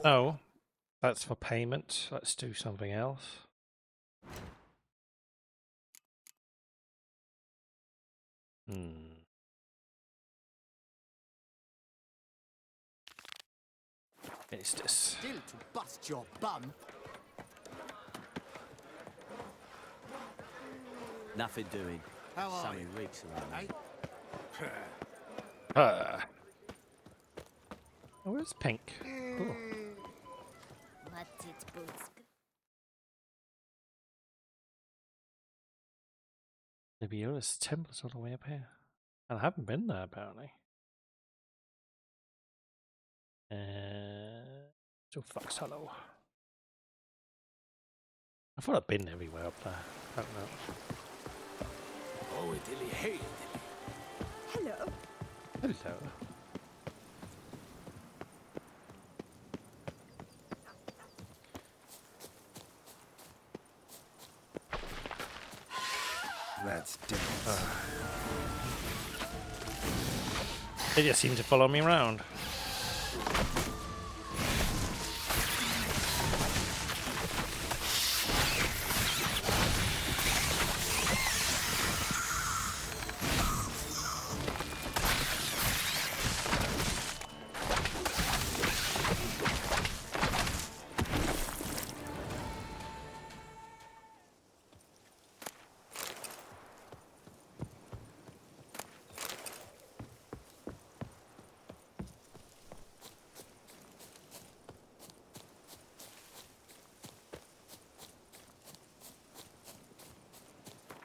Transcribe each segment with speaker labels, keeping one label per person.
Speaker 1: Oh, that's for payment. Let's do something else. What is this?
Speaker 2: Still to bust your bum.
Speaker 3: Nothing doing.
Speaker 2: How are
Speaker 3: Sammy
Speaker 2: you?
Speaker 3: Riggs around.
Speaker 1: Oh, where's Pink? Cool.
Speaker 4: What it boots.
Speaker 1: The Violas temple's all the way up here. And I haven't been there apparently. So fuck's hello. I thought I'd been everywhere up there. I don't know.
Speaker 2: Oh, dilly hey.
Speaker 4: Hello.
Speaker 1: Hello.
Speaker 2: That's dense.
Speaker 1: They just seem to follow me around.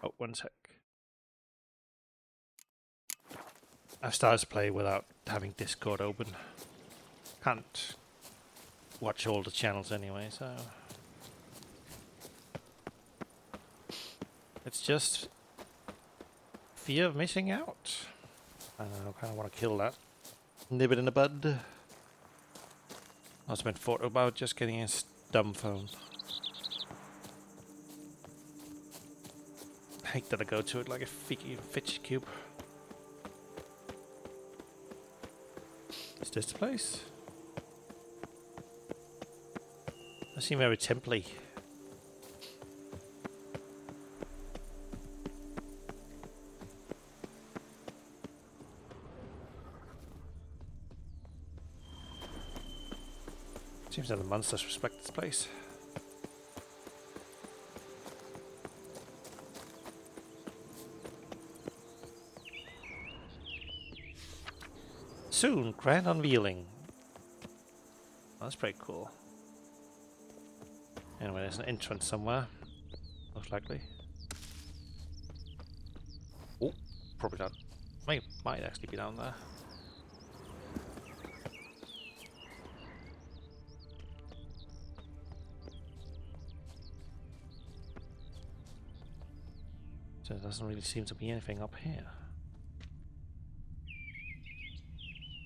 Speaker 1: Oh, one sec. I've started to play without having Discord open. Can't watch all the channels anyway, so it's just fear of missing out. I don't know, kind of want to kill that. Nib it in the bud. I've been thought about just getting a dumb phone. I hate that I go to it like a fidget cube. Is this the place? I seem very templey. Seems that the monsters respect this place. Soon, grand unveiling. Oh, that's pretty cool. Anyway, there's an entrance somewhere. Most likely. Oh, probably not. Might actually be down there. So there doesn't really seem to be anything up here.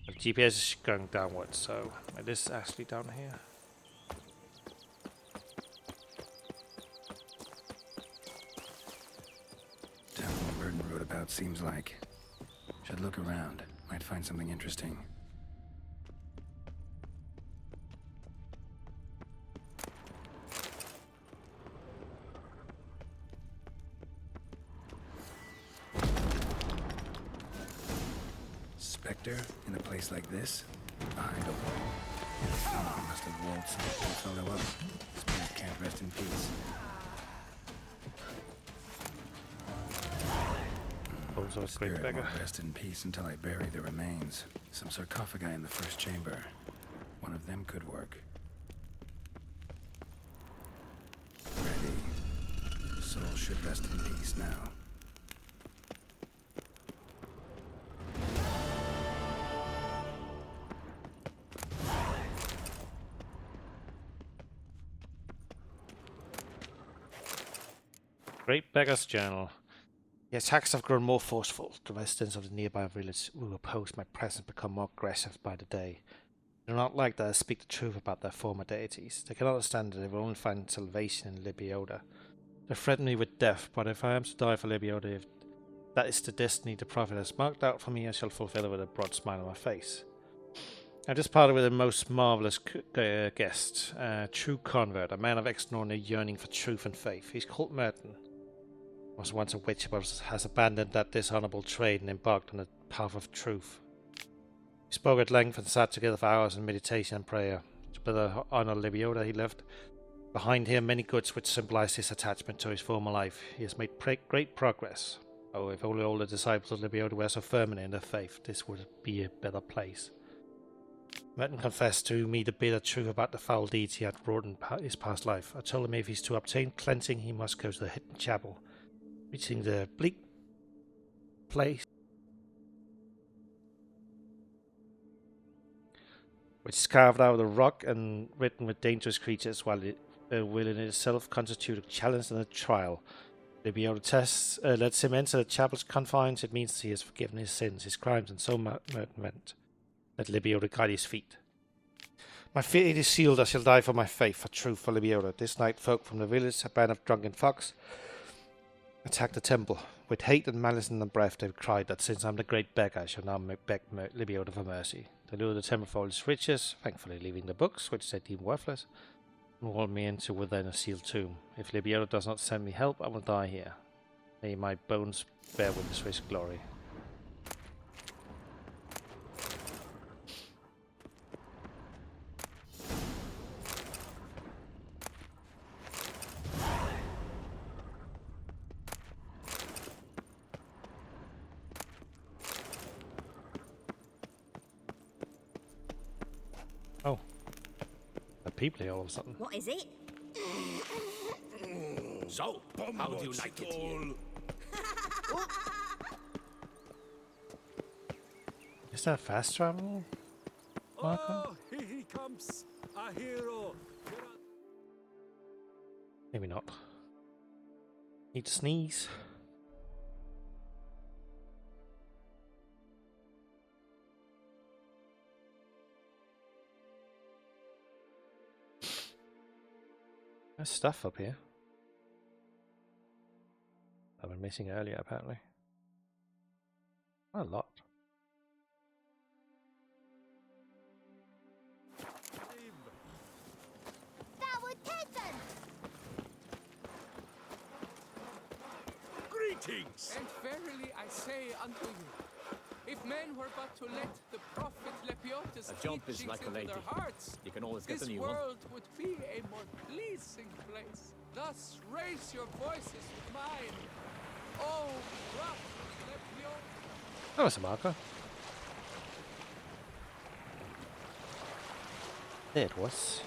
Speaker 1: The GPS is going downwards, so it is actually down here.
Speaker 5: Town Burton wrote about seems like. Should look around. Might find something interesting. Spectre in a place like this? Behind a wall. Someone must have walled some poor fellow up. Spirit can't rest in peace.
Speaker 1: Also a great
Speaker 5: Spirit
Speaker 1: beggar.
Speaker 5: won't rest in peace until I bury the remains. Some sarcophagi in the first chamber. One of them could work. Ready. Soul should rest in peace now.
Speaker 1: Great Beggar's Journal. The attacks have grown more forceful. The residents of the nearby village who oppose my presence become more aggressive by the day. They do not like that I speak the truth about their former deities. They cannot understand that they will only find salvation in Libioda. They threaten me with death, but if I am to die for Libioda, if that is the destiny the prophet has marked out for me, I shall fulfill it with a broad smile on my face. I just parted with the most marvelous guest, a true convert, a man of extraordinary yearning for truth and faith. He's called Merton. Was once a witch, but has abandoned that dishonorable trade and embarked on the path of truth. We spoke at length and sat together for hours in meditation and prayer. To better honor Lebiota, he left behind him many goods which symbolized his attachment to his former life. He has made great progress. Oh, if only all the disciples of Lebiota were so firm in their faith, this would be a better place. Merton confessed to me the bitter truth about the foul deeds he had wrought in his past life. I told him if he's to obtain cleansing, he must go to the hidden chapel, reaching the bleak place which is carved out of the rock and written with dangerous creatures, while it will in itself constitute a challenge and a trial. Lebiota lets him enter the chapel's confines. It means he has forgiven his sins, his crimes, and so Merton went. Let Lebiota guide his feet. My fate is sealed. I shall die for my faith, for truth, for Lebiota. This night, folk from the village, a band of drunken fox, attacked the temple. With hate and malice in their breath, they cried that since I'm the great beggar, I shall now beg Lebiota for mercy. They lure the temple for its riches, thankfully leaving the books, which they deem worthless, and wall me into within a sealed tomb. If Lebiota does not send me help, I will die here. May my bones bear witness to his glory. Oh. A people here all of a sudden.
Speaker 4: What is it?
Speaker 2: So, how do you like it here?
Speaker 1: Is that fast travel? Marco?
Speaker 2: Oh, here he comes, a hero.
Speaker 1: Maybe not. Need to sneeze. There's stuff up here I've been missing earlier, apparently. Not a lot.
Speaker 2: Greetings.
Speaker 6: And verily I say unto you, if men were but to let the prophet Lepiota's
Speaker 3: A jump is
Speaker 6: teachings
Speaker 3: like a
Speaker 6: into
Speaker 3: lady.
Speaker 6: their hearts,
Speaker 3: You can always get
Speaker 6: this
Speaker 3: a new one.
Speaker 6: world would be a more pleasing place. Thus raise your voices with mine. Oh, prophet Lepiota.
Speaker 1: That was a marker. There it was.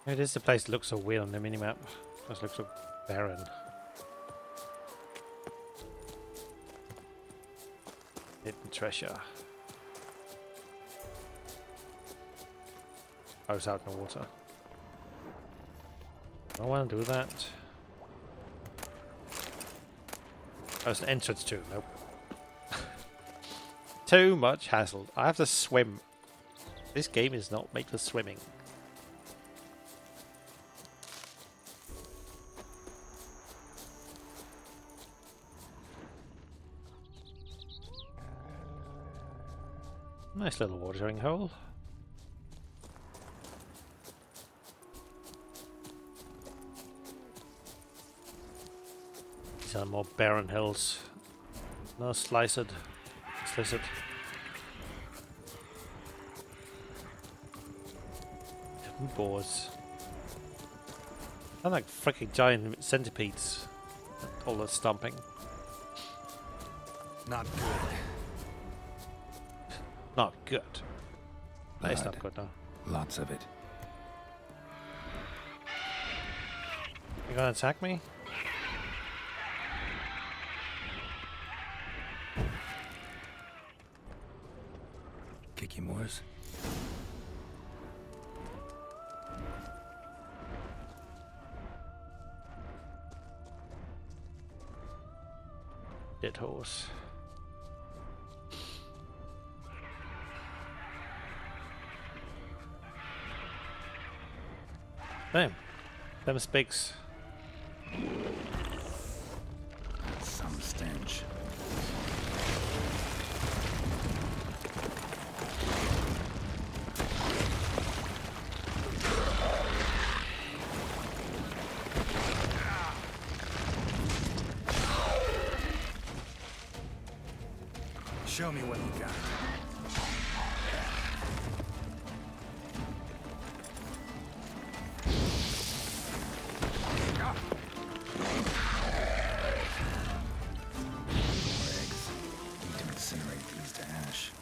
Speaker 1: It is the place that looks so weird on the minimap. Just looks so barren. Hidden treasure. I was out in the water. I don't want to do that. There's an entrance too. Nope. Too much hassle. I have to swim. This game is not made for swimming. Nice little watering hole. These are more barren hills. No sliced. Food boars. They're like freaking giant centipedes. All that stomping.
Speaker 5: Not good.
Speaker 1: Not good. That is not
Speaker 5: Blood.
Speaker 1: good, no.
Speaker 5: Lots of it.
Speaker 1: You gonna attack me?
Speaker 5: Kicky Moors.
Speaker 1: Dead horse. Damn. Them speaks.
Speaker 5: Some stench. Show me what you got. Eggs. Need to incinerate these to ash.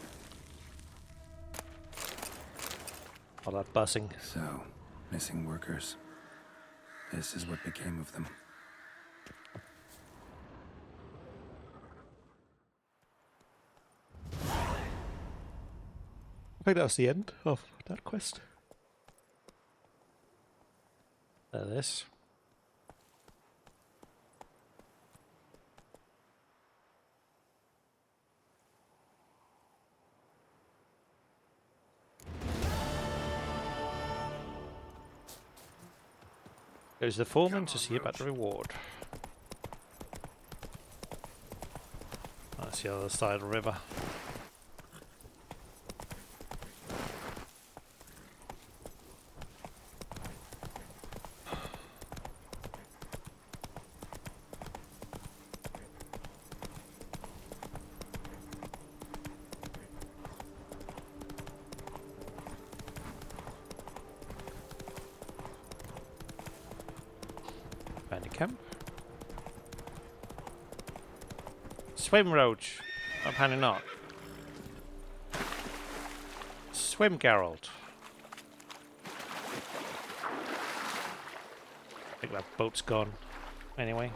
Speaker 1: All that buzzing.
Speaker 5: So, missing workers. This is what became of them.
Speaker 1: I think that was the end of that quest. There it is. Goes the foreman to see about the reward. That's the other side of the river. Camp. Swim, Roach. Apparently not. Swim, Geralt. I think that boat's gone. Anyway.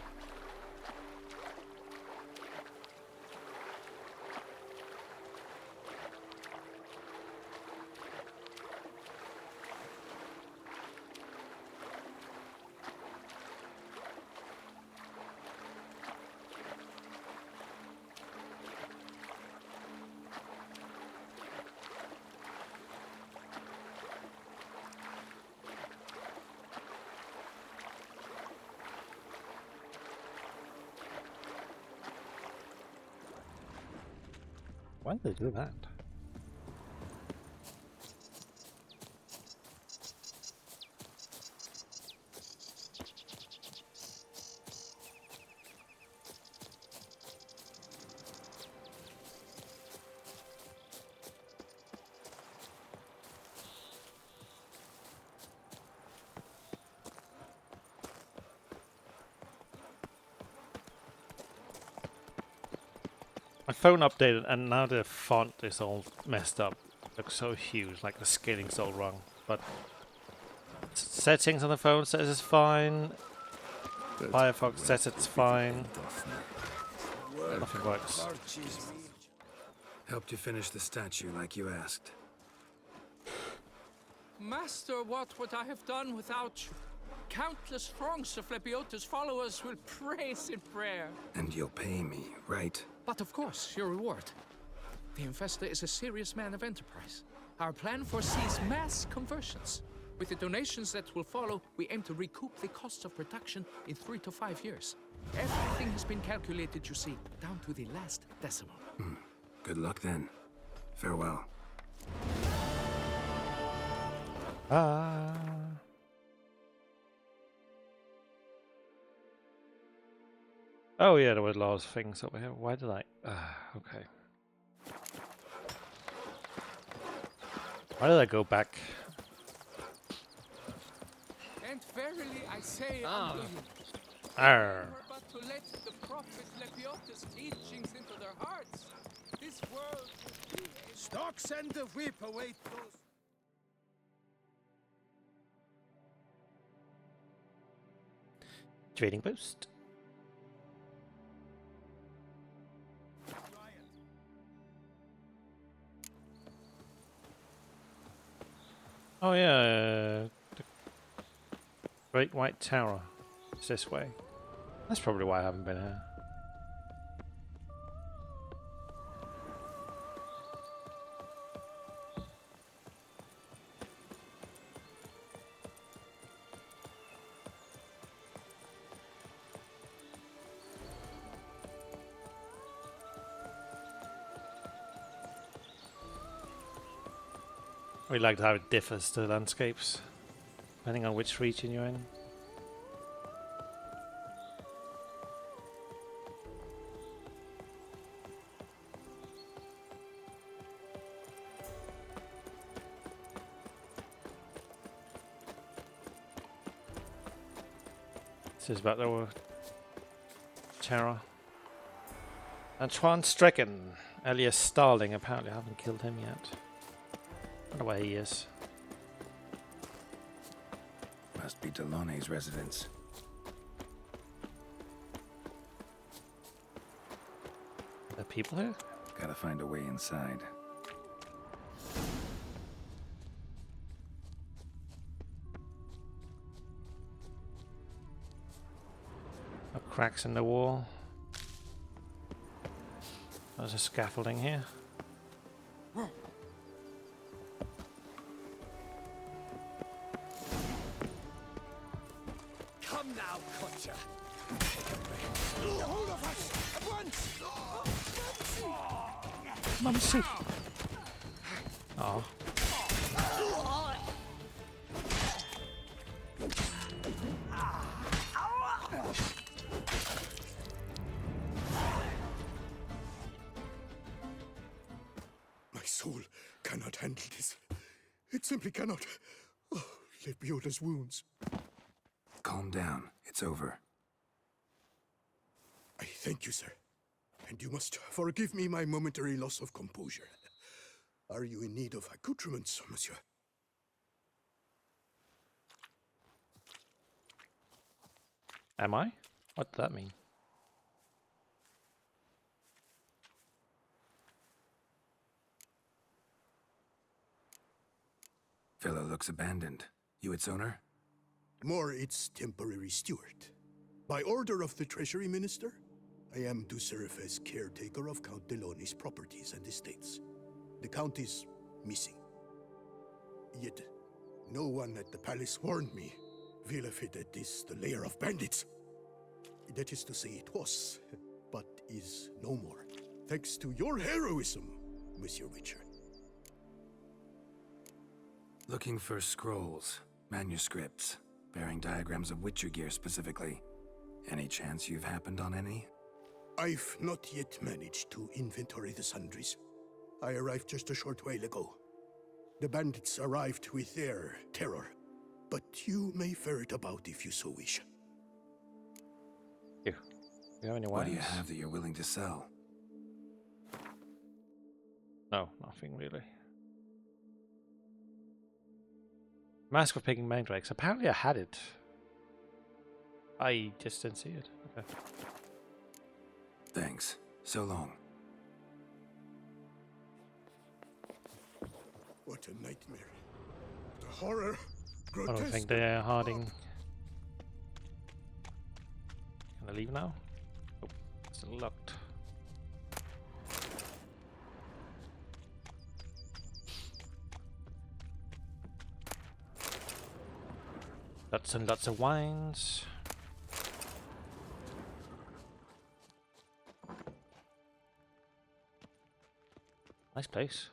Speaker 1: Why did they do that? My phone updated and now the font is all messed up. Looks so huge, like the scaling's all wrong. But settings on the phone says it's fine. Firefox says it's fine. Nothing works.
Speaker 5: Helped you finish the statue like you asked.
Speaker 6: Master, what would I have done without you? Countless throngs of Lepiota's followers will praise in prayer.
Speaker 5: And you'll pay me, right?
Speaker 6: But of course, your reward. The investor is a serious man of enterprise. Our plan foresees mass conversions. With the donations that will follow, we aim to recoup the cost of production in 3 to 5 years. Everything has been calculated, you see, down to the last decimal.
Speaker 5: Good luck then. Farewell.
Speaker 1: Ah. Oh yeah, there were lots of things over here. Why did I? Okay. Why did I go back?
Speaker 6: And verily I say unto you,
Speaker 1: Arr.
Speaker 6: were but to let the prophet Lepiota's teachings into their hearts, this world would be a
Speaker 2: Stocks and the whip await those.
Speaker 1: Trading post. Oh yeah, the Great White Tower. It's this way. That's probably why I haven't been here. We like how it differs to landscapes, depending on which region you're in. This is about our terror. Antoine Stricken, alias Starling. Apparently, I haven't killed him yet. I wonder where he is.
Speaker 5: Must be Delaunay's residence.
Speaker 1: Are there people here?
Speaker 5: Gotta find a way inside.
Speaker 1: No cracks in the wall. There's a scaffolding here.
Speaker 2: Come now, Kutcher. Get hold of us at once.
Speaker 1: Mumsy. Oh.
Speaker 2: My soul cannot handle this. It simply cannot. Oh, Lebioda's wounds.
Speaker 5: Calm down. It's over.
Speaker 2: I thank you, sir. And you must forgive me my momentary loss of composure. Are you in need of accoutrements, monsieur?
Speaker 1: Am I? What does that mean?
Speaker 5: Villa looks abandoned. You its owner?
Speaker 2: More its temporary steward. By order of the Treasury Minister, I am to serve as caretaker of Count Delaunay's properties and estates. The Count is missing. Yet, no one at the palace warned me. Villafedet is the lair of bandits. That is to say it was, but is no more. Thanks to your heroism, Monsieur Witcher.
Speaker 5: Looking for scrolls, manuscripts, bearing diagrams of Witcher gear specifically. Any chance you've happened on any?
Speaker 2: I've not yet managed to inventory the sundries. I arrived just a short while ago. The bandits arrived with their terror, but you may ferret about if you so wish.
Speaker 1: You have any
Speaker 5: What do you
Speaker 1: wines?
Speaker 5: have that you're willing to sell?
Speaker 1: No, nothing really. Mask of Picking Mandrakes. Apparently I had it. I just didn't see it. Okay.
Speaker 5: Thanks. So long.
Speaker 2: What a nightmare. The horror.
Speaker 1: I
Speaker 2: Grotesque.
Speaker 1: don't think they're harding. Can I leave now? Oh, it's still locked. Lots and lots of wines. Nice place.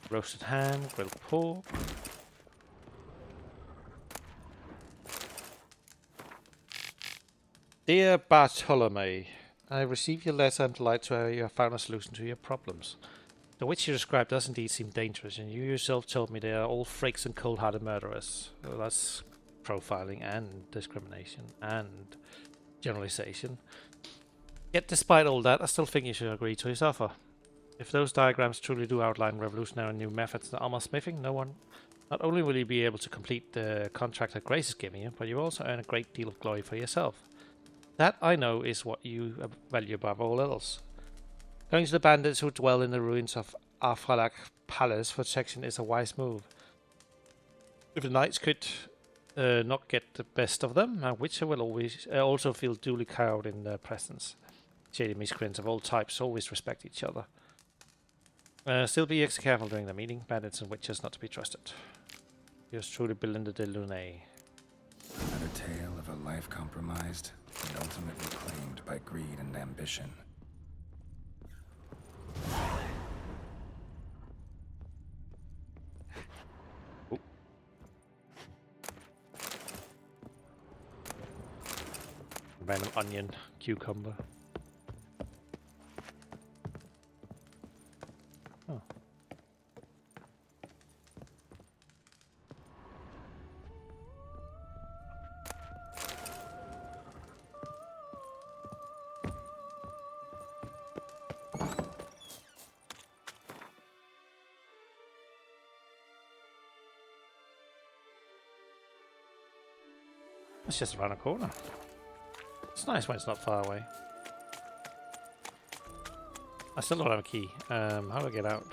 Speaker 1: Roasted ham, grilled pork. Dear Bartolome, I received your letter and delight to hear you have found a solution to your problems. The witch you described does indeed seem dangerous, and you yourself told me they are all freaks and cold-hearted murderers. Well, that's profiling and discrimination and generalization. Yet despite all that, I still think you should agree to his offer. If those diagrams truly do outline revolutionary new methods in armor smithing, not only will you be able to complete the contract that Grace is giving you, but you also earn a great deal of glory for yourself. That, I know, is what you value above all else. Going to the bandits who dwell in the ruins of Arfalak Palace for protection is a wise move. If the knights could not get the best of them, a witcher will always also feel duly cowed in their presence. Shady miscreants of all types always respect each other. Still be extra careful during the meeting. Bandits and witches not to be trusted. Yours truly, Belinda de Lunay.
Speaker 5: Another tale of a life compromised and ultimately claimed by greed and ambition.
Speaker 1: Random onion, cucumber. Oh. It's just around the corner. It's nice when it's not far away. I still don't have a key. How do I get out?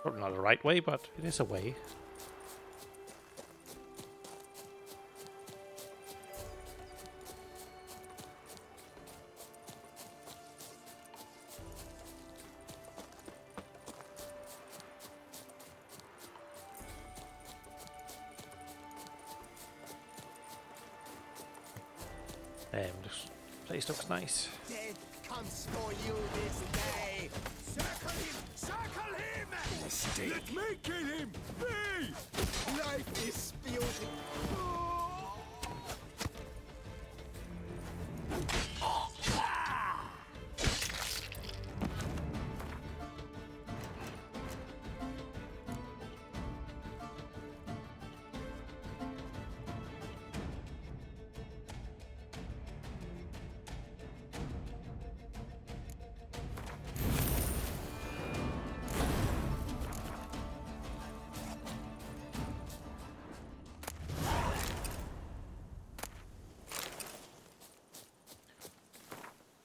Speaker 1: Probably not the right way, but it is a way. This place looks nice.
Speaker 3: Death comes for you this day. Circle him! Circle him!
Speaker 5: Mistake.
Speaker 3: Let me kill him! Me! Life is beautiful.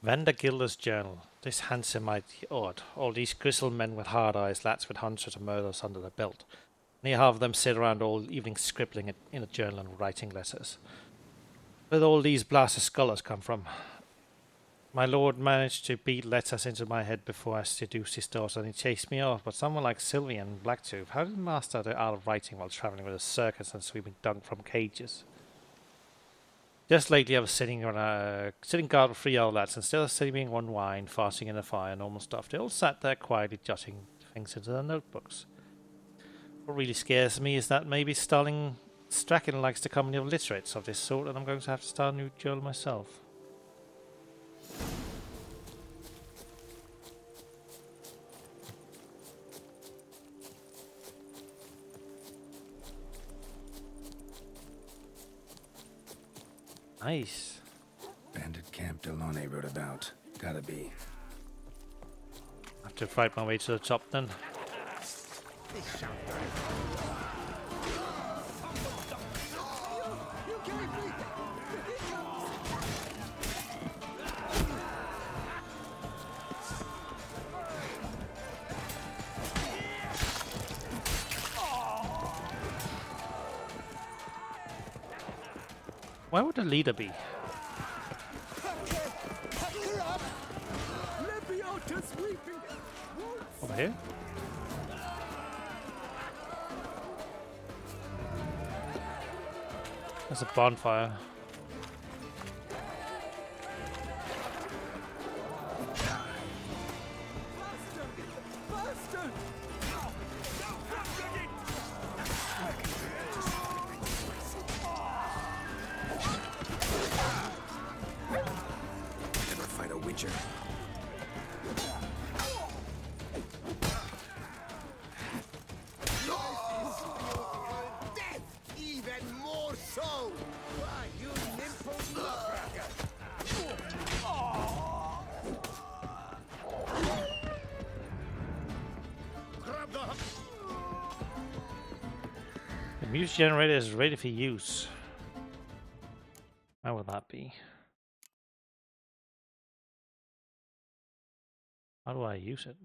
Speaker 1: Vandergilder's journal. This handsome mighty odd. All these grizzled men with hard eyes, lads with hundreds of murders under their belt. Near half of them sit around all evening scribbling in a journal and writing letters. Where all these blasted scholars come from? My lord managed to beat letters into my head before I seduced his daughter, and he chased me off. But someone like Sylvia and Blacktooth, how did he master the art of writing while travelling with a circus and sweeping dung from cages? Just lately I was sitting guard with 3 other lads, instead of sipping one wine, fasting in the fire, normal stuff. They all sat there quietly jotting things into their notebooks. What really scares me is that maybe Starling Strachan likes the company of literates of this sort, and I'm going to have to start a new journal myself. Nice.
Speaker 5: Bandit Camp Delaunay wrote about. Gotta be.
Speaker 1: I have to fight my way to the top then. Where would the leader be? Over here? There's a bonfire.
Speaker 5: Never fight a witcher.
Speaker 1: The music generator is ready for use. How would that be? How do I use it?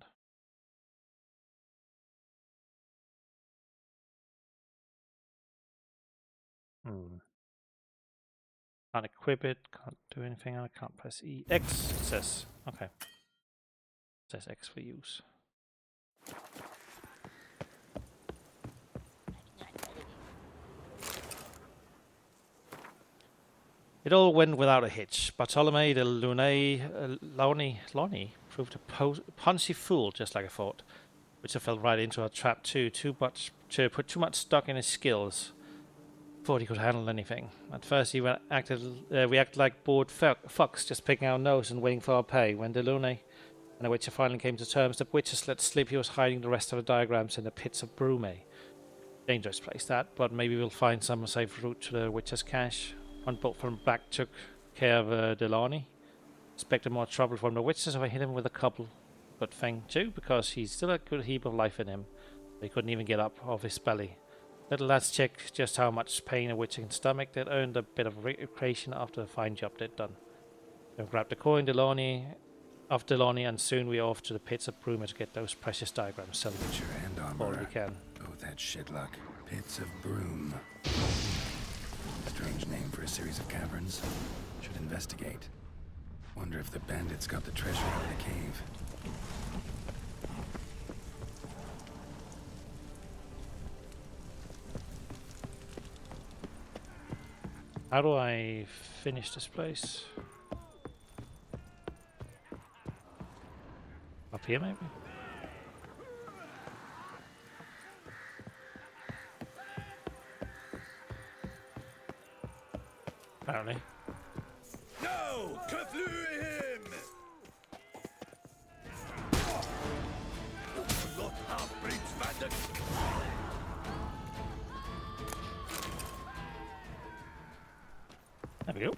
Speaker 1: Can't equip it, can't do anything, I can't press E. X, it says. Okay. It says X for use. It all went without a hitch. Bartolome de Launay proved a punchy fool, just like I thought. Which I fell right into a trap too. Too much to put too much stock in his skills. Thought he could handle anything. At first we acted like bored fucks, just picking our nose and waiting for our pay. When Delune and the Witcher finally came to terms, the Witchers let slip he was hiding the rest of the diagrams in the pits of Brume. Dangerous place that, but maybe we'll find some safe route to the Witcher's cache. One boat from back took care of Delany. Expected more trouble from the Witcher, so I hit him with a couple. Good thing too, because he's still a good heap of life in him. He couldn't even get up off his belly. Little lads check just how much pain a Witcher can stomach. They'd earned a bit of recreation after the fine job they'd done. Then grabbed the coin, Delany, and soon we're off to the pits of Brumer to get those precious diagrams so
Speaker 5: Witcher and
Speaker 1: all
Speaker 5: armor.
Speaker 1: we can.
Speaker 5: Both had shit luck. Pits of Broom. Strange name for a series of caverns. Should investigate. Wonder if the bandits got the treasure out of the cave.
Speaker 1: How do I finish this place? Up here, maybe? Apparently.
Speaker 3: No! Kaflue him! Not half-breeds, bandit!
Speaker 1: There we go.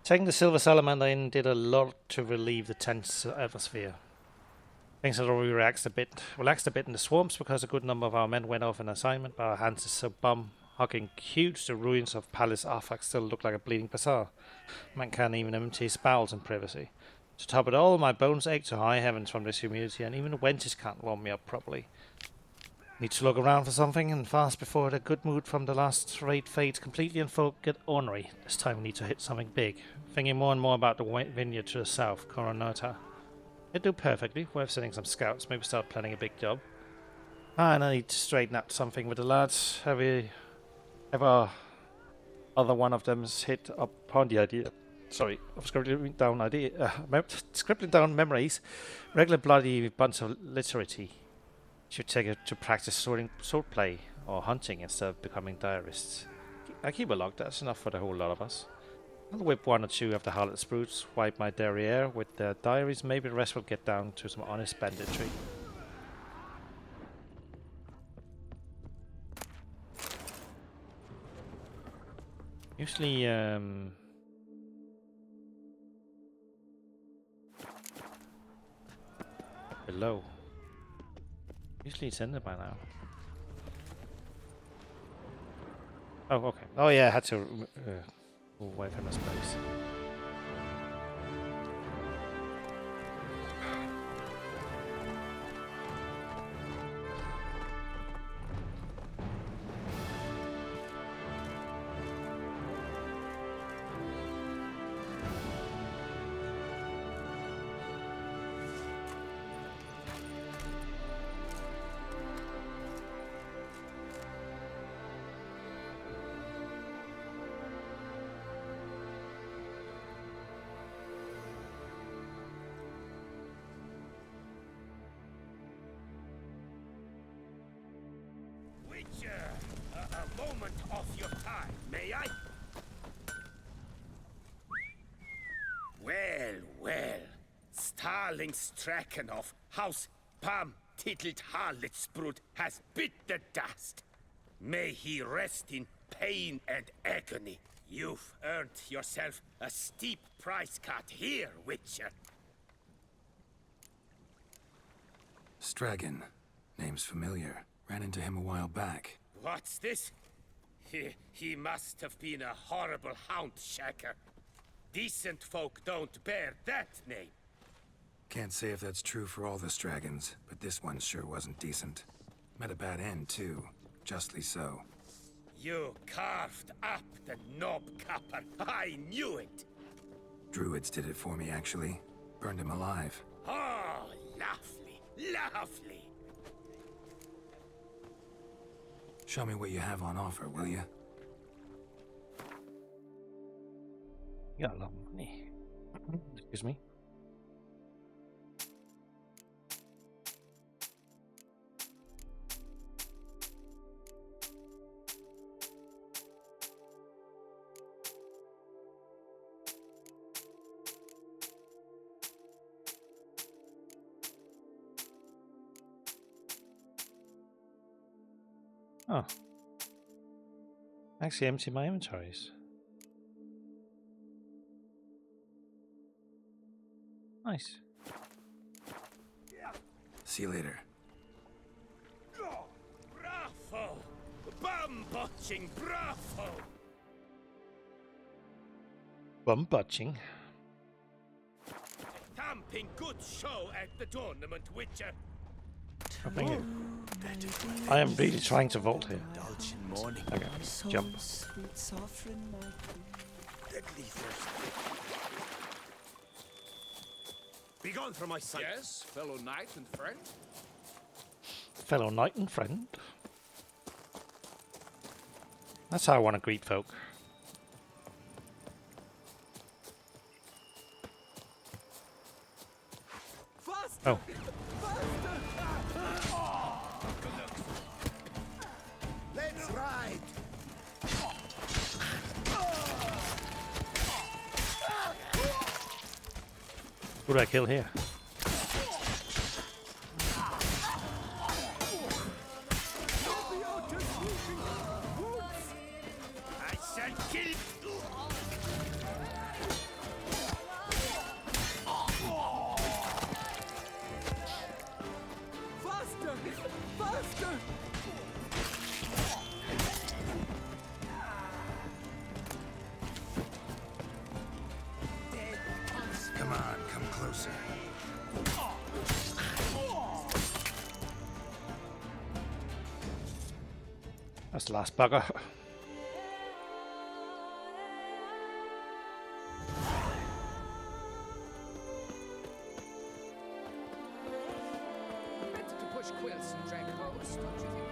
Speaker 1: Taking the Silver Salamander in did a lot to relieve the tense atmosphere. Things had already relaxed a bit in the swamps because a good number of our men went off on assignment, but our hands are so bum hugging huge. The ruins of Palace Arfak still look like a bleeding bazaar. Man can't even empty his bowels in privacy. To top it all, my bones ache to high heavens from this humidity, and even the wenches can't warm me up properly. Need to look around for something, and fast before the good mood from the last raid fades completely and folk get ornery. This time we need to hit something big. Thinking more and more about the vineyard to the south, Coronata. It'd do perfectly, worth sending some scouts, maybe start planning a big job. And I need to straighten out something with the lads. Ever other one of them's hit upon the idea. Sorry, I was scribbling down memories. Regular bloody bunch of literacy. Should take it to practice swordplay or hunting instead of becoming diarists. I keep a log, that's enough for the whole lot of us. I'll whip one or two of the harlot brutes, wipe my derriere with their diaries, maybe the rest will get down to some honest banditry. Usually, below. Usually it's ended by now. Oh, okay. Oh yeah, I had to move away from this place.
Speaker 3: Witcher, a moment of your time, may I? Well, Starling Strakenov, House Pam Tittled Harlitsbrut has bit the dust. May he rest in pain and agony. You've earned yourself a steep price cut here, Witcher.
Speaker 5: Stragan. Name's familiar. Ran into him a while back.
Speaker 3: What's this? He must have been a horrible hound shaker. Decent folk don't bear that name.
Speaker 5: Can't say if that's true for all the Stragons, but this one sure wasn't decent. Met a bad end, too. Justly so.
Speaker 3: You carved up the knob copper. I knew it.
Speaker 5: Druids did it for me, actually. Burned him alive.
Speaker 3: Oh, lovely, lovely.
Speaker 5: Show me what you have on offer, will you?
Speaker 1: You got a lot of money. Excuse me. Oh. Actually empty my inventories. Nice.
Speaker 5: See you later.
Speaker 3: Bravo! Bum-botching bravo!
Speaker 1: Bum butching.
Speaker 3: Thumping good show at the tournament, Witcher.
Speaker 1: Oh, thank you. I am really trying to vault here.
Speaker 3: Morning.
Speaker 1: Okay, jump.
Speaker 3: Deadly thirsty. Be gone from my sight.
Speaker 6: Yes, fellow knight and friend.
Speaker 1: Fellow knight and friend. That's how I want to greet folk. Oh.
Speaker 3: Let's ride.
Speaker 1: Who do I kill here?
Speaker 3: I shall kill.
Speaker 6: Faster! Faster!
Speaker 5: Come on, come closer.
Speaker 1: That's the last bugger.
Speaker 6: Better to push quilts and drag hose, don't you think?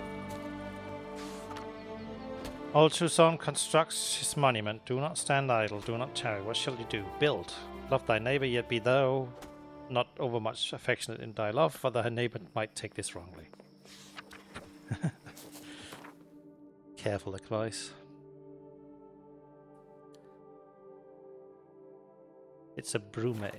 Speaker 1: Old Tucson constructs his monument. Do not stand idle, do not tarry. What shall you do? Build. Love thy neighbor, yet be thou not overmuch affectionate in thy love, for thy neighbor might take this wrongly. Careful advice. It's a brume.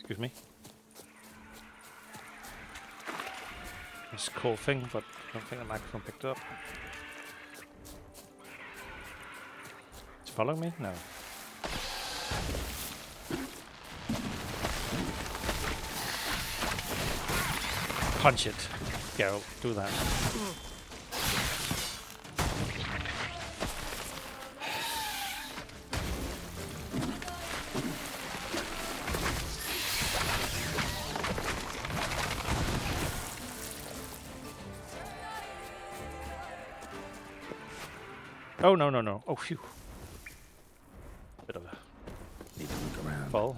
Speaker 1: Excuse me. It's a cool thing, but I don't think the microphone picked it up. It's following me? No. Punch it. Geralt, do that. Oh, no, no, no. Oh, phew. Bit of a
Speaker 5: Need to look around.
Speaker 1: fall.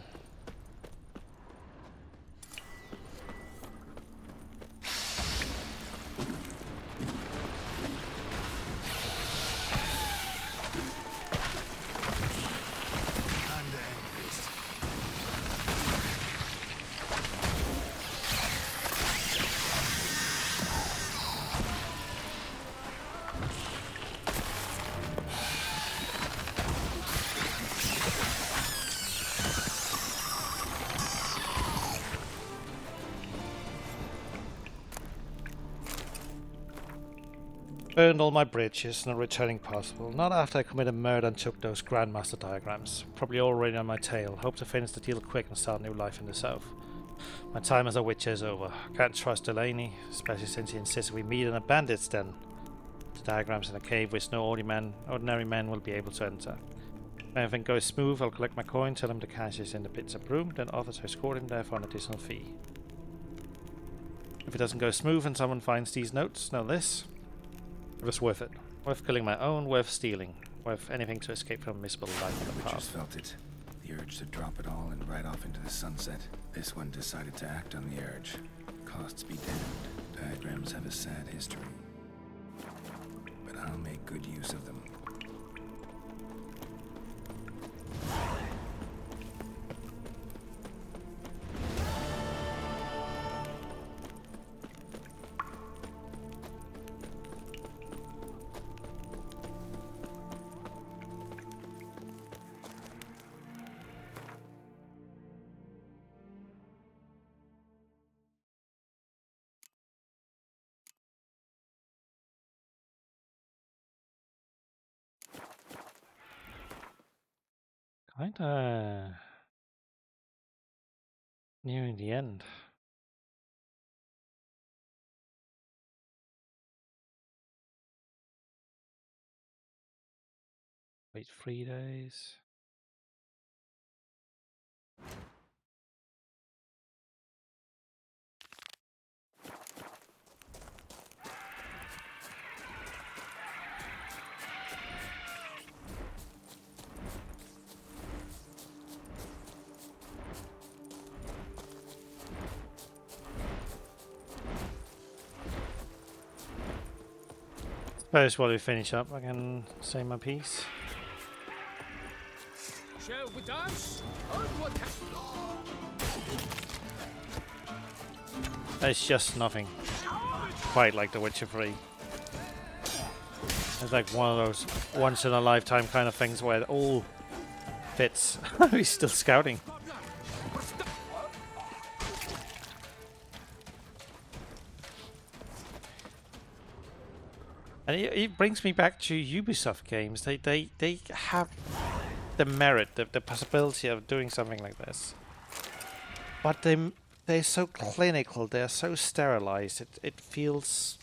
Speaker 1: Burned all my bridges, no returning possible. Not after I committed murder and took those Grandmaster diagrams. Probably already on my tail. Hope to finish the deal quick and start new life in the south. My time as a witcher is over. I can't trust Delaney, especially since he insists we meet in a bandit's den. The diagrams in a cave which no ordinary man will be able to enter. If everything goes smooth, I'll collect my coin, tell him the cash is in the pits of broom, then offer to escort him there for an additional fee. If it doesn't go smooth and someone finds these notes, know this. It was worth it. Worth killing my own, worth stealing. Worth anything to escape from a miserable life in the
Speaker 5: Witchers
Speaker 1: past.
Speaker 5: felt it. The urge to drop it all and ride off into the sunset. This one decided to act on the urge. Costs be damned. Diagrams have a sad history. But I'll make good use of them.
Speaker 1: Kinda nearing the end. Wait 3 days. Suppose while we finish up, I can say my piece.
Speaker 6: Shall we dance? Onward!
Speaker 1: It's just nothing quite like The Witcher 3. It's like one of those once in a lifetime kind of things where it all fits. He's still scouting. And it brings me back to Ubisoft games. They have the merit, the possibility of doing something like this. But they're so clinical, they're so sterilized. It feels...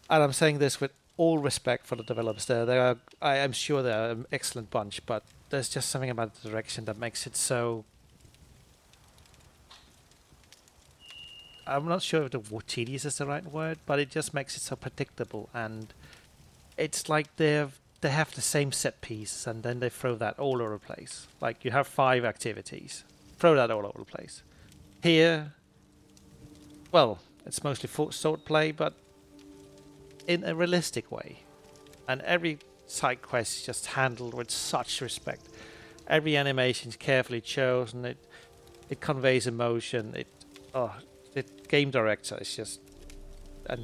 Speaker 1: And I'm saying this with all respect for the developers there. I am sure they're an excellent bunch, but there's just something about the direction that makes it so... I'm not sure if the word tedious is the right word, but it just makes it so predictable, and it's like they have the same set piece, and then they throw that all over the place. Like you have 5 activities, throw that all over the place. Here, well, it's mostly sword play, but in a realistic way, and every side quest is just handled with such respect. Every animation is carefully chosen. It conveys emotion. The game director is just, and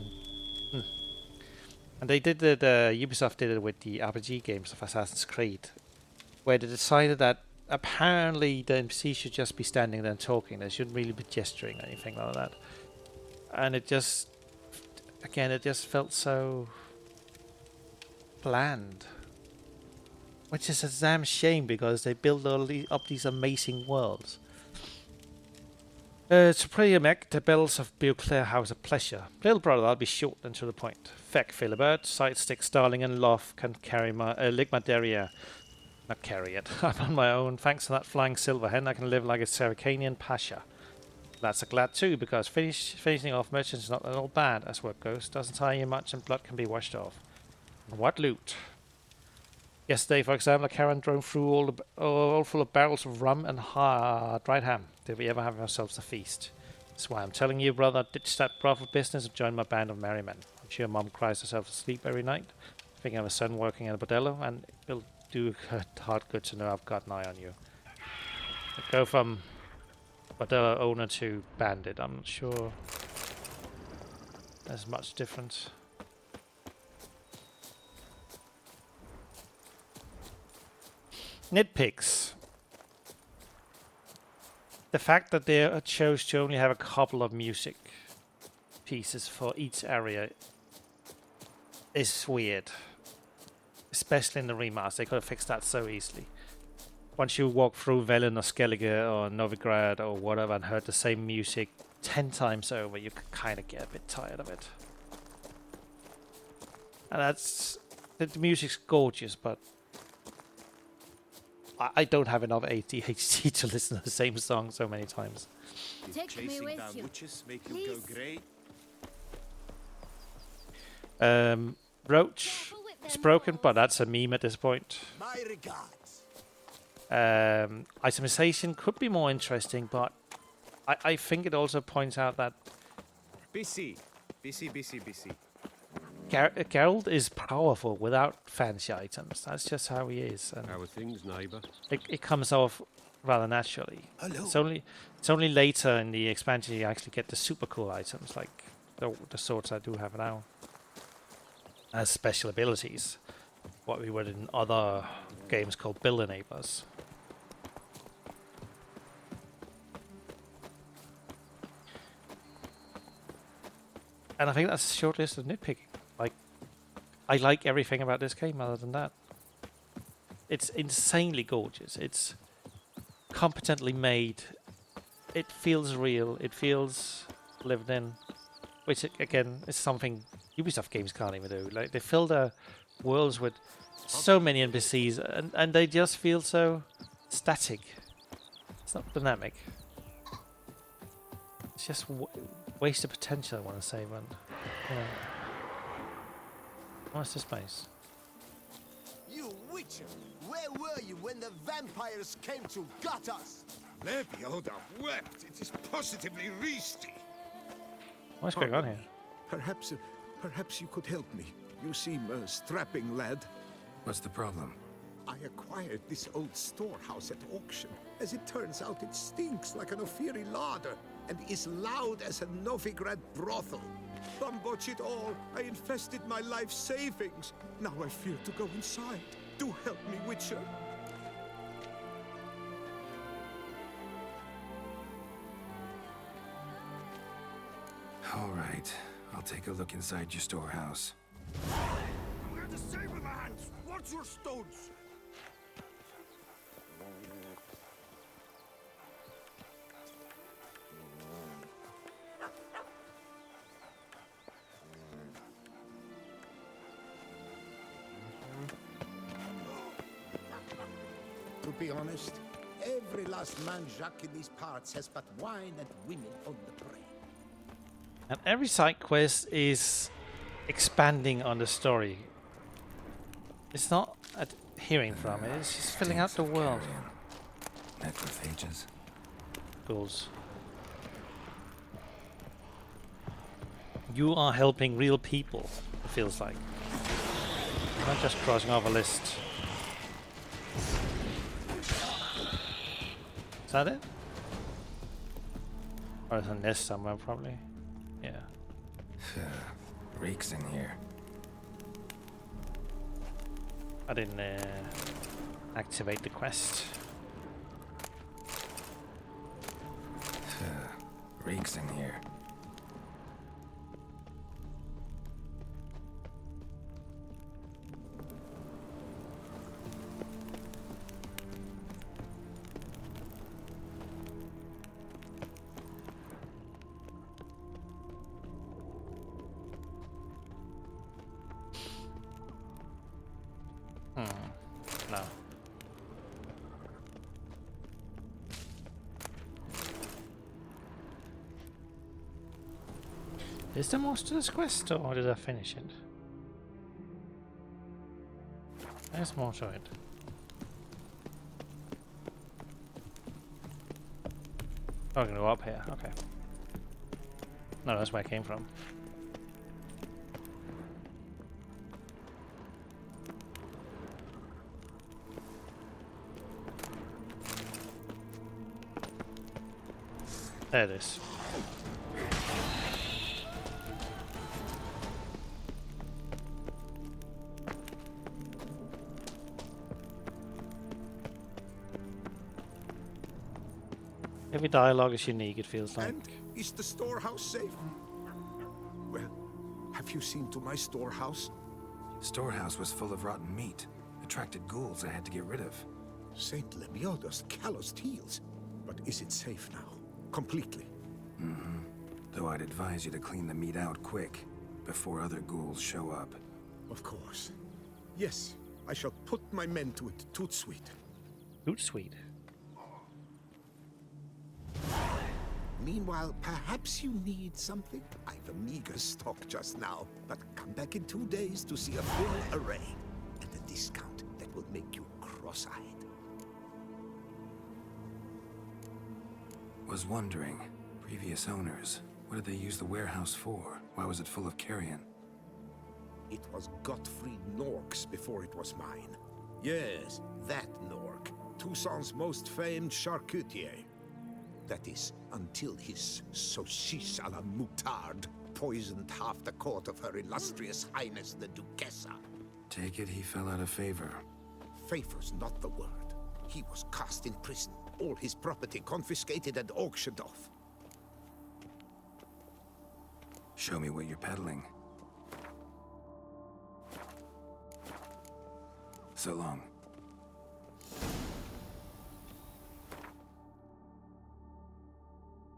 Speaker 1: they did it. Ubisoft did it with the RPG games of Assassin's Creed, where they decided that apparently the NPC should just be standing there and talking. They shouldn't really be gesturing or anything like that. And it just, again, it just felt so bland, which is a damn shame because they build up these amazing worlds. To play a mech, the bells of Beauclair House a pleasure. Little brother, I'll be short and to the point. Feck, Philibert, Sidestick, Starling, and Loth can carry my lick my derriere. Not carry it. I'm on my own. Thanks to that flying silver hen, I can live like a Saracanian pasha. That's a glad too, because finishing off merchants is not at all bad as work goes. Doesn't tire you much, and blood can be washed off. And what loot! Yesterday, for example, a caravan drove through all full of barrels of rum and dried ham. Did we ever have ourselves a feast? That's why I'm telling you, brother, ditch that brothel business and join my band of merry men. I'm sure Mom cries herself to sleep every night, thinking of her son working in a bordello, and it'll do her heart good to know I've got an eye on you. I go from bordello owner to bandit. I'm not sure there's much difference. Nitpicks. The fact that they chose to only have a couple of music pieces for each area is weird. Especially in the remaster, they could have fixed that so easily. once you walk through Velen or Skellige or Novigrad or whatever and heard the same music 10 times over, you can kind of get a bit tired of it. And the music's gorgeous, but I don't have enough ADHD to listen to the same song so many times.
Speaker 4: Take me with you.
Speaker 3: Witches make
Speaker 4: you go
Speaker 3: grey?
Speaker 1: Roach is broken, but that's a meme at this point.
Speaker 2: My regards.
Speaker 1: Itemization could be more interesting, but I think it also points out that
Speaker 3: BC.
Speaker 1: Geralt is powerful without fancy items. That's just how he is, and
Speaker 7: How are things, neighbour?
Speaker 1: it comes off rather naturally.
Speaker 2: Hello.
Speaker 1: It's only later in the expansion you actually get the super cool items, like the swords I do have now, as special abilities. What we would in other games called build enablers. And I think that's a short list of nitpicking. Like, I like everything about this game other than that. It's insanely gorgeous. It's competently made. It feels real. It feels lived in. Which, again, is something Ubisoft games can't even do. Like, they fill their worlds with so many NPCs, and they just feel so static. It's not dynamic. It's just wasted potential, I want to say, but yeah. What's this place?
Speaker 8: You witcher! Where were you when the vampires came to gut us?
Speaker 3: Lebioda wept. It is positively risky.
Speaker 1: What's going on here?
Speaker 9: Perhaps you could help me. You seem a strapping lad.
Speaker 5: What's the problem?
Speaker 9: I acquired this old storehouse at auction. As it turns out, it stinks like an Ophiri larder and is loud as a Novigrad brothel. Botch it all, I invested my life savings. Now I fear to go inside. Do help me, Witcher.
Speaker 5: All right, I'll take a look inside your storehouse.
Speaker 3: We're the Sabermans. What's your stones?
Speaker 8: To be honest, every last man Jacques in these parts has but wine and women on the brain.
Speaker 1: And every side quest is expanding on the story. It's not hearing from it, it's just filling out the world.
Speaker 5: Necrophages.
Speaker 1: Goals. You are helping real people, it feels like. Not just crossing off a list. Is that it? Or there's a nest somewhere, probably. Yeah.
Speaker 5: Reeks in here.
Speaker 1: I didn't activate the quest.
Speaker 5: Reeks in here.
Speaker 1: No. Is there more to this quest, or did I finish it? There's more to it. Oh, I'm gonna go up here, okay. No, that's where I came from. There it is. Every dialogue is unique, it feels like.
Speaker 9: And is the storehouse safe? Well, have you seen to my storehouse?
Speaker 5: Storehouse was full of rotten meat. Attracted ghouls I had to get rid of.
Speaker 9: Saint Lemioda's calloused heels. But is it safe now? Completely?
Speaker 5: Mm-hmm. Though I'd advise you to clean the meat out quick, before other ghouls show up.
Speaker 9: Of course. Yes, I shall put my men to it, tout sweet.
Speaker 1: Tout sweet.
Speaker 9: Meanwhile, perhaps you need something? I've a meager stock just now, but come back in 2 days to see a full array. At a discount that will make you cross-eyed.
Speaker 5: Was wondering, previous owners, what did they use the warehouse for? Why was it full of carrion?
Speaker 9: It was Gottfried Nork's before it was mine. Yes, that Nork. Toussaint's most famed charcutier. That is, until his saucisse à la moutarde poisoned half the court of Her Illustrious Highness the Duchessa.
Speaker 5: Take it he fell out of favor.
Speaker 9: Favor's not the word. He was cast in prison, all his property confiscated and auctioned off.
Speaker 5: Show me what you're peddling. So long.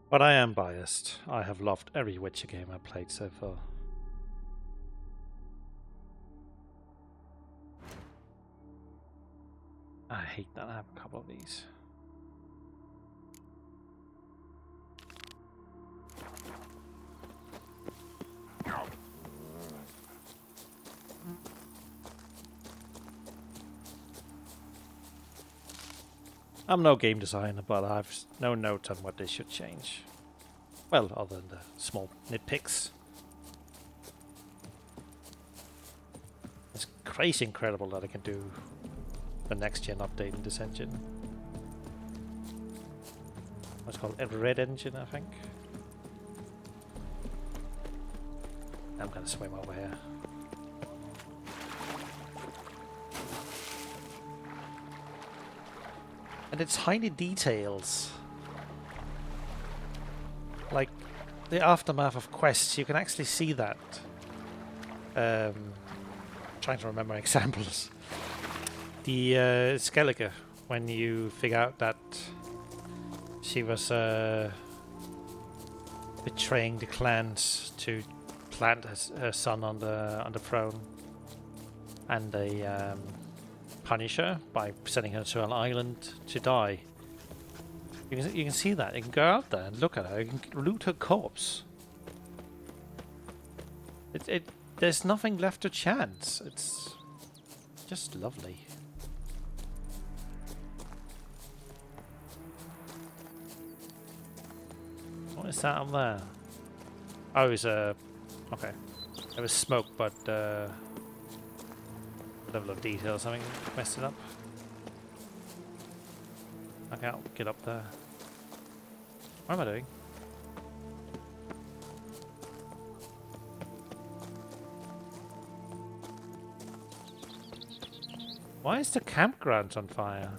Speaker 1: But I am biased. I have loved every Witcher game I've played so far. I hate that I have a couple of these. I'm no game designer, but I've no notes on what they should change. Well, other than the small nitpicks. It's crazy incredible that I can do the next-gen update in this engine. What's called a red engine, I think. I'm gonna swim over here. And it's tiny details. Like the aftermath of quests, you can actually see that. Trying to remember examples. The Skellige, when you figure out that she was betraying the clans to plant her son on the throne, and they punish her by sending her to an island to die. You can see that. You can go out there and look at her. You can loot her corpse. There's nothing left to chance. It's just lovely. What is that up there? Oh, it's okay. There was smoke, but level of detail, something messed it up. I can't get up there. What am I doing? Why is the campground on fire?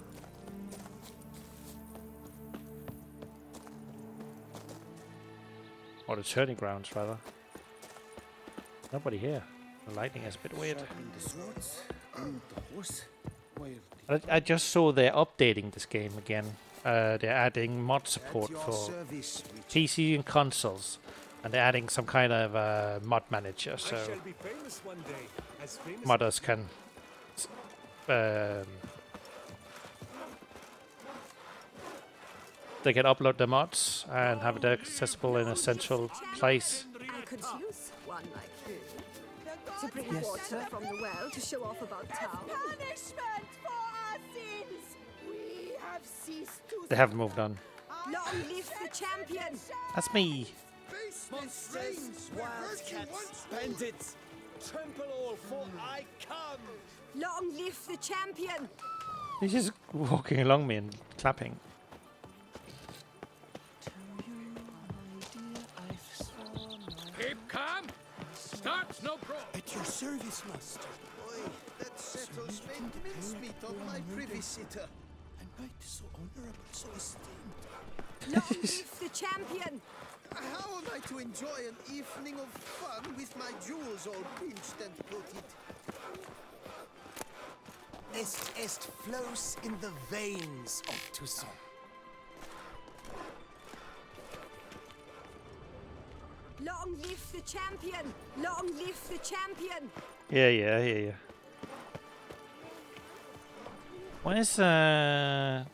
Speaker 1: Or the turning grounds, rather. Nobody here. The lighting is a bit weird. I just saw they're updating this game again. They're adding mod support for PC and consoles, and they're adding some kind of mod manager, so modders can they can upload the mods and have it accessible in a central place.
Speaker 4: I could use one like you. To bring water from the well to show off about town. Punishment for our sins! We have ceased to...
Speaker 1: They haven't moved on.
Speaker 4: Long live the champion!
Speaker 1: That's me.
Speaker 3: Monsters, wildcats, bandits, trample all, for I come!
Speaker 4: Long live the champion!
Speaker 1: He's just walking along me and clapping.
Speaker 6: Keep calm! Start no brawl!
Speaker 2: At your service, master.
Speaker 7: Oi, that settles made mincemeat of my privy sitter.
Speaker 2: And might so honorable, so esteemed.
Speaker 4: Long live the champion!
Speaker 7: How am I to enjoy an evening of fun with my jewels all pinched and coated? est flows in the veins of Toussaint.
Speaker 4: Long live the champion! Long live the champion!
Speaker 1: Yeah, yeah, yeah, yeah. Where's that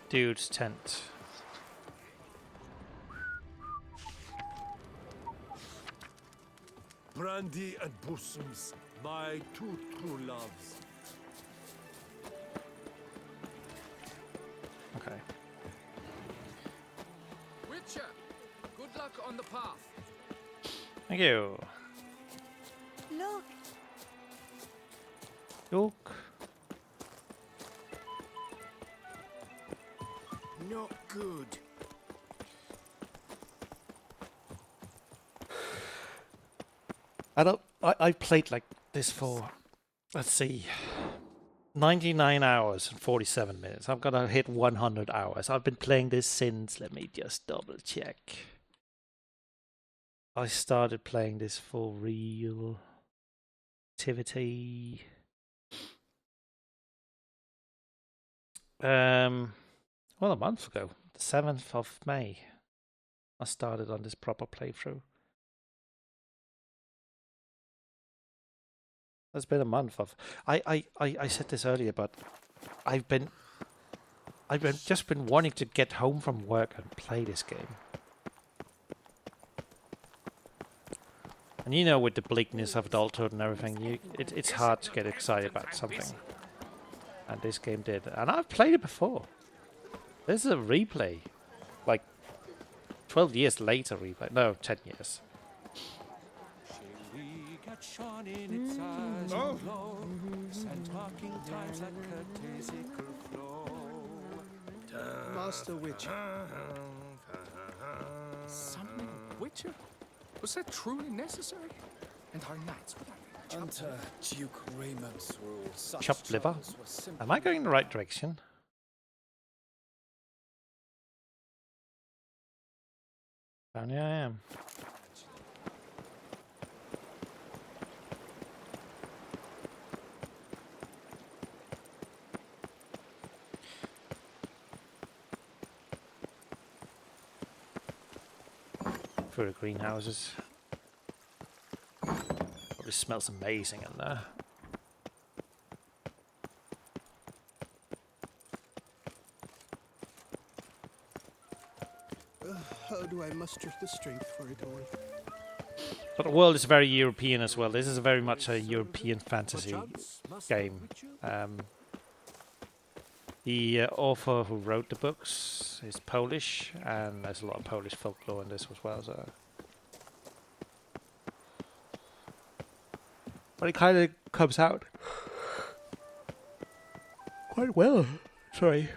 Speaker 1: dude's tent?
Speaker 10: Brandy and bosoms, my two true loves.
Speaker 1: Okay.
Speaker 6: Witcher, good luck on the path.
Speaker 1: Thank you.
Speaker 4: Look!
Speaker 1: Look.
Speaker 7: Not good.
Speaker 1: I played like this for, let's see, 99 hours and 47 minutes. I'm gonna hit 100 hours. I've been playing this since, let me just double check. I started playing this for real activity. Well, a month ago, the 7th of May, I started on this proper playthrough. It's been a month of. I said this earlier, but I've just been wanting to get home from work and play this game. And you know, with the bleakness of adulthood and everything, it's hard to get excited about something. And this game did. And I've played it before. This is a replay. Like, 12 years later replay. No, 10 years.
Speaker 7: Master Witcher.
Speaker 6: Summoning a Witcher? Was that truly necessary? And our knights without
Speaker 7: Under Duke Raymond's rule, such
Speaker 1: Chopped liver.
Speaker 7: troubles were simply
Speaker 1: Am I going in the right direction? Apparently I am. Through the greenhouses. Probably smells amazing in there.
Speaker 2: How do I muster the strength for it all?
Speaker 1: But the world is very European as well. This is very much a European fantasy game. The author who wrote the books is Polish, and there's a lot of Polish folklore in this as well. So, but it kind of comes out quite well. Sorry,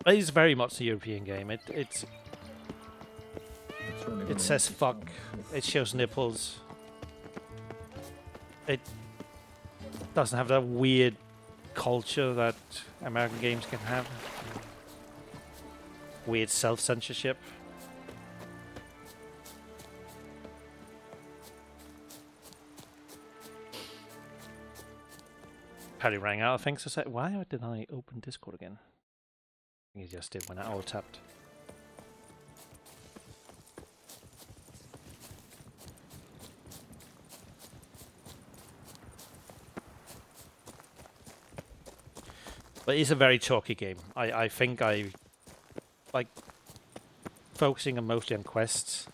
Speaker 1: it is very much a European game. It says fuck. It shows nipples. It doesn't have that weird culture that American games can have. Weird self-censorship. Apparently rang out of things to say. Why did I open Discord again? I think it just did when I alt-tapped. But it's a very chalky game. I think I like focusing mostly on quests.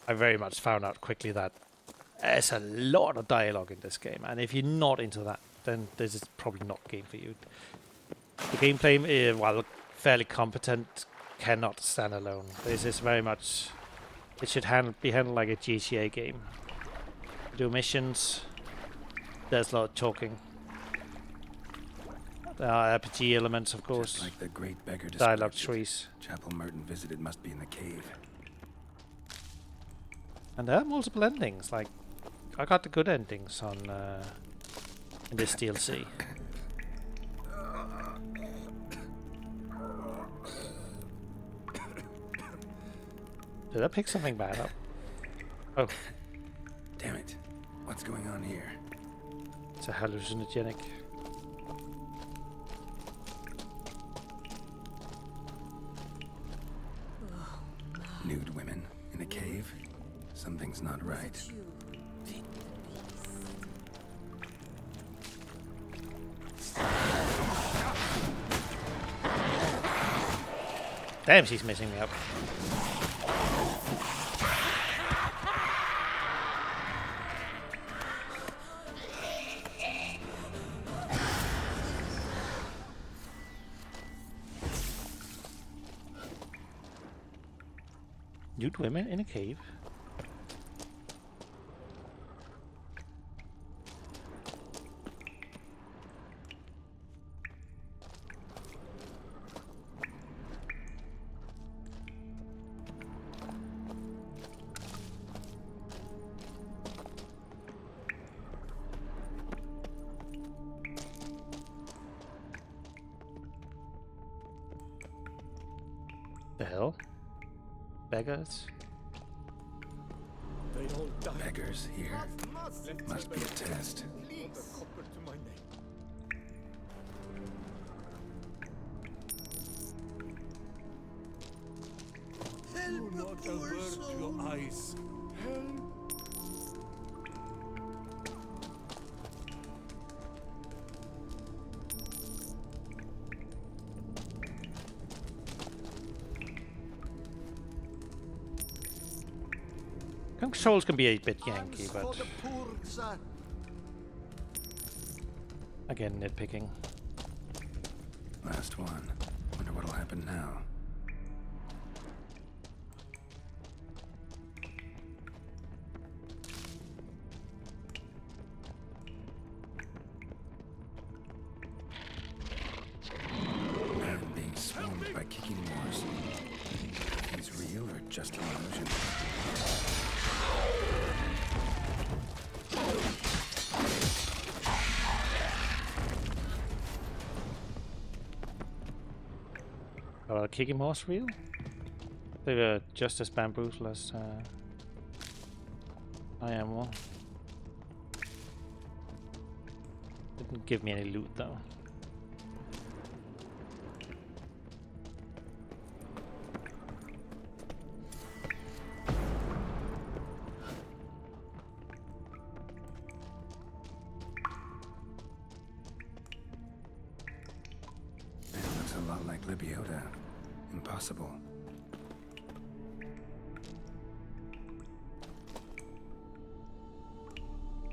Speaker 1: I very much found out quickly that there's a lot of dialogue in this game, and if you're not into that, then this is probably not a game for you. The gameplay, while fairly competent, cannot stand alone. This is very much. It should be handled like a GTA game. Do missions. There's a lot of talking. There are RPG elements, of course.
Speaker 5: Just like the great beggar
Speaker 1: Dialogue
Speaker 5: described it,
Speaker 1: trees.
Speaker 5: Chapel Merton visited must be in the cave.
Speaker 1: And there are multiple endings. Like, I got the good endings on in this DLC. Did I pick something bad up? Oh,
Speaker 5: Damn it. What's going on here?
Speaker 1: it's a hallucinogenic. Damn, she's messing me up. Nude women in a cave. The hell? Beggars?
Speaker 10: They all die.
Speaker 5: Beggars here. Must be a test.
Speaker 10: Do not avert your eyes. Help.
Speaker 1: Controls can be a bit yanky, but
Speaker 7: For the poor, sir.
Speaker 1: again, nitpicking.
Speaker 5: Last one. Wonder what'll happen now. Man being swarmed by kicking wars. He's real or just an illusion?
Speaker 1: Kicking horse real? They were just as bamboozled as I am one. Didn't give me any loot though.
Speaker 5: It looks a lot like Libiota. Impossible.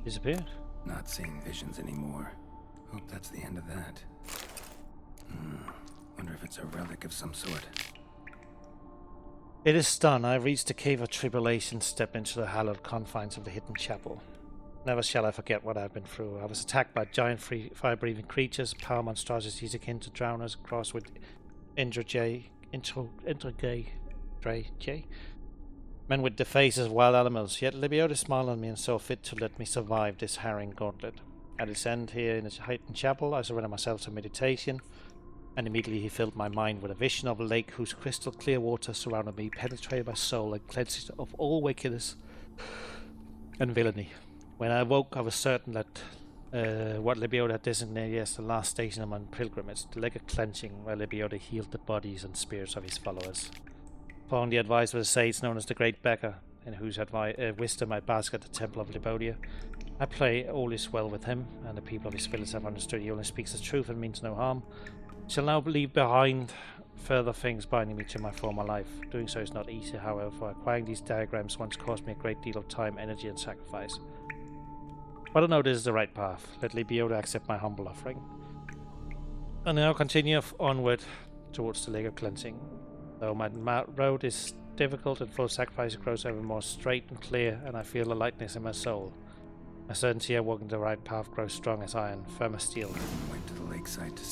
Speaker 1: Disappeared.
Speaker 5: Not seeing visions anymore. Hope that's the end of that. Wonder if it's a relic of some sort.
Speaker 1: It is done. I reached the cave of tribulation, stepped into the hallowed confines of the hidden chapel. Never shall I forget what I've been through. I was attacked by giant fire-breathing creatures, power monstrosities akin to drowners, crossed with Indraj. Men with the faces of wild animals, yet Libiota smiled on me and saw fit to let me survive this harrowing gauntlet. At its end here in the heightened chapel, I surrendered myself to meditation, and immediately he filled my mind with a vision of a lake whose crystal clear water surrounded me, penetrated my soul and cleansed it of all wickedness and villainy. When I awoke, I was certain that what Libiota had designated as the last station of my pilgrimage, the lake of cleansing, where Libiota healed the bodies and spirits of his followers. Following the advice of the sage known as the Great Beggar, in whose wisdom I bask at the Temple of Libodia, I pray all is well with him, and the people of his village have understood he only speaks the truth and means no harm. I shall now leave behind further things binding me to my former life. Doing so is not easy, however, for acquiring these diagrams once cost me a great deal of time, energy and sacrifice. But I know this is the right path. Let Libiota accept my humble offering. And now continue onward towards the Lake of Cleansing. Though my road is difficult and full of sacrifice, it grows ever more straight and clear, and I feel a lightness in my soul. My certainty of walking the right path grows strong as iron, firm as steel.
Speaker 5: Went to the lakeside to see